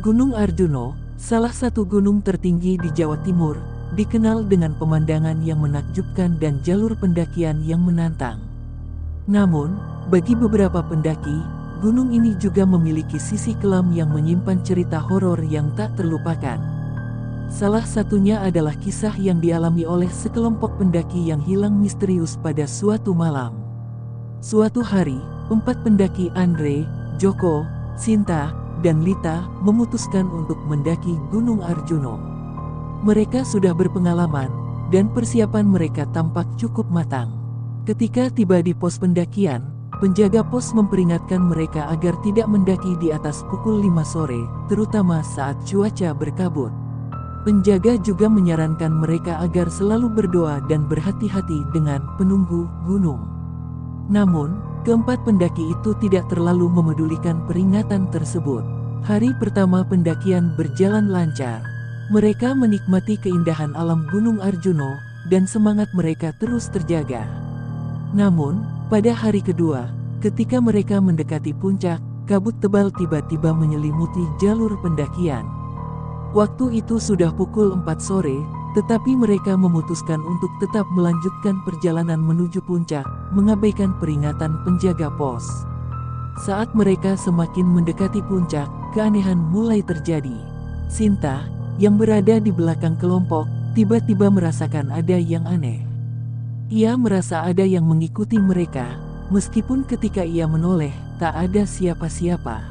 Gunung Arjuno, salah satu gunung tertinggi di Jawa Timur, dikenal dengan pemandangan yang menakjubkan dan jalur pendakian yang menantang. Namun, bagi beberapa pendaki, gunung ini juga memiliki sisi kelam yang menyimpan cerita horor yang tak terlupakan. Salah satunya adalah kisah yang dialami oleh sekelompok pendaki yang hilang misterius pada suatu malam. Suatu hari, 4 pendaki Andre, Joko, Sinta, dan Lita memutuskan untuk mendaki Gunung Arjuno. Mereka sudah berpengalaman, dan persiapan mereka tampak cukup matang. Ketika tiba di pos pendakian, penjaga pos memperingatkan mereka agar tidak mendaki di atas pukul 5 sore, terutama saat cuaca berkabut. Penjaga juga menyarankan mereka agar selalu berdoa dan berhati-hati dengan penunggu gunung. Namun, keempat pendaki itu tidak terlalu memedulikan peringatan tersebut. Hari pertama pendakian berjalan lancar. Mereka menikmati keindahan alam Gunung Arjuno, dan semangat mereka terus terjaga. Namun, pada hari kedua, ketika mereka mendekati puncak, kabut tebal tiba-tiba menyelimuti jalur pendakian. Waktu itu sudah pukul 4 sore, tetapi mereka memutuskan untuk tetap melanjutkan perjalanan menuju puncak, mengabaikan peringatan penjaga pos. Saat mereka semakin mendekati puncak, keanehan mulai terjadi. Sinta, yang berada di belakang kelompok, tiba-tiba merasakan ada yang aneh. Ia merasa ada yang mengikuti mereka, meskipun ketika ia menoleh, tak ada siapa-siapa.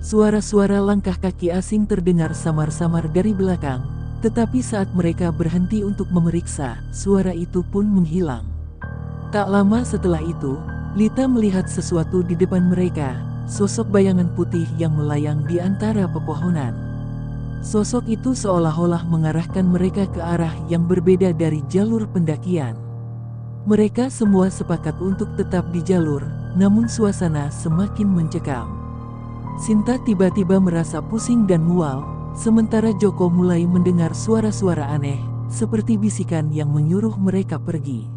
Suara-suara langkah kaki asing terdengar samar-samar dari belakang, tetapi saat mereka berhenti untuk memeriksa, suara itu pun menghilang. Tak lama setelah itu, Lita melihat sesuatu di depan mereka, sosok bayangan putih yang melayang di antara pepohonan. Sosok itu seolah-olah mengarahkan mereka ke arah yang berbeda dari jalur pendakian. Mereka semua sepakat untuk tetap di jalur, namun suasana semakin mencekam. Sinta tiba-tiba merasa pusing dan mual, sementara Joko mulai mendengar suara-suara aneh, seperti bisikan yang menyuruh mereka pergi.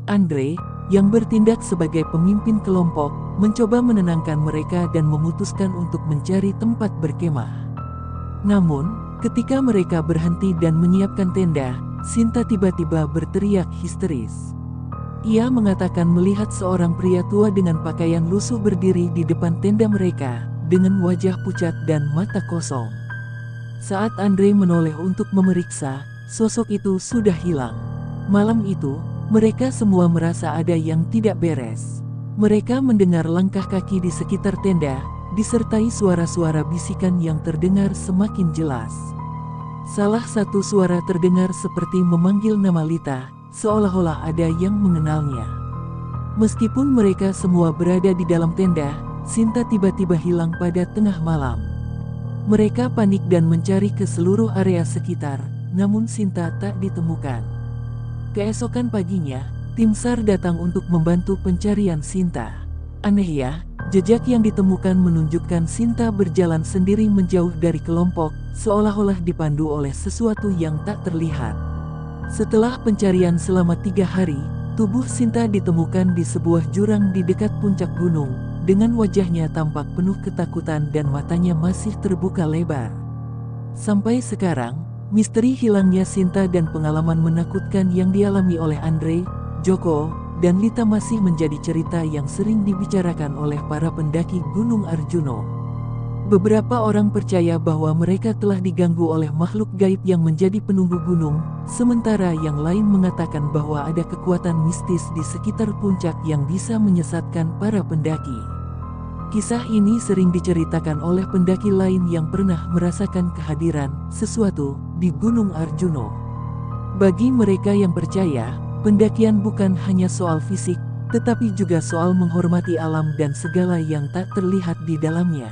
Andre, yang bertindak sebagai pemimpin kelompok, mencoba menenangkan mereka dan memutuskan untuk mencari tempat berkemah. Namun, ketika mereka berhenti dan menyiapkan tenda, Sinta tiba-tiba berteriak histeris. Ia mengatakan melihat seorang pria tua dengan pakaian lusuh berdiri di depan tenda mereka, dengan wajah pucat dan mata kosong. Saat Andre menoleh untuk memeriksa, sosok itu sudah hilang. Malam itu, mereka semua merasa ada yang tidak beres. Mereka mendengar langkah kaki di sekitar tenda, disertai suara-suara bisikan yang terdengar semakin jelas. Salah satu suara terdengar seperti memanggil nama Lita, seolah-olah ada yang mengenalnya. Meskipun mereka semua berada di dalam tenda, Sinta tiba-tiba hilang pada tengah malam. Mereka panik dan mencari ke seluruh area sekitar, namun Sinta tak ditemukan. Keesokan paginya, tim SAR datang untuk membantu pencarian Sinta. Aneh ya, jejak yang ditemukan menunjukkan Sinta berjalan sendiri menjauh dari kelompok, seolah-olah dipandu oleh sesuatu yang tak terlihat. Setelah pencarian selama 3 hari, tubuh Sinta ditemukan di sebuah jurang di dekat puncak gunung, dengan wajahnya tampak penuh ketakutan dan matanya masih terbuka lebar. Sampai sekarang, misteri hilangnya Sinta dan pengalaman menakutkan yang dialami oleh Andre, Joko, dan Lita masih menjadi cerita yang sering dibicarakan oleh para pendaki Gunung Arjuno. Beberapa orang percaya bahwa mereka telah diganggu oleh makhluk gaib yang menjadi penunggu gunung, sementara yang lain mengatakan bahwa ada kekuatan mistis di sekitar puncak yang bisa menyesatkan para pendaki. Kisah ini sering diceritakan oleh pendaki lain yang pernah merasakan kehadiran sesuatu di Gunung Arjuno. Bagi mereka yang percaya, pendakian bukan hanya soal fisik, tetapi juga soal menghormati alam dan segala yang tak terlihat di dalamnya.